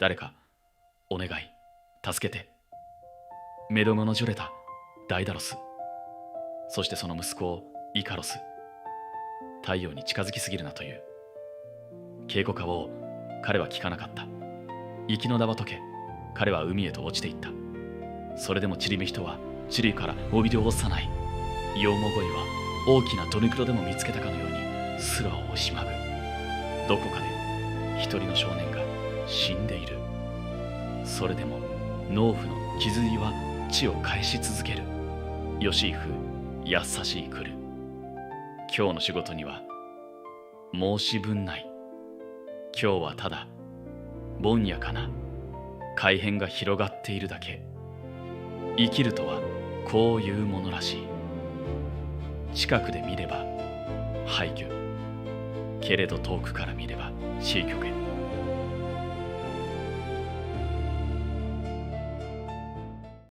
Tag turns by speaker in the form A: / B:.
A: 誰かお願い、助けて。メドゴのジュレタ、ダイダロス、そしてその息子をイカロス。太陽に近づきすぎるなという。警告を彼は聞かなかった。行きの名は解け、彼は海へと落ちていった。それでもチリメヒトはチリから帯で下さない。ヨウモ声は大きなドネクロでも見つけたかのように空を押しまぐ。どこかで一人の少年が死んでいる。それでも農夫の傷井は地を返し続ける。ヨシーフ、優しい来る。今日の仕事には申し分ない。今日はただぼんやかな改変が広がっているだけ。生きるとはこういうものらしい。近くで見れば廃墟、けれど遠くから見れば死居圏。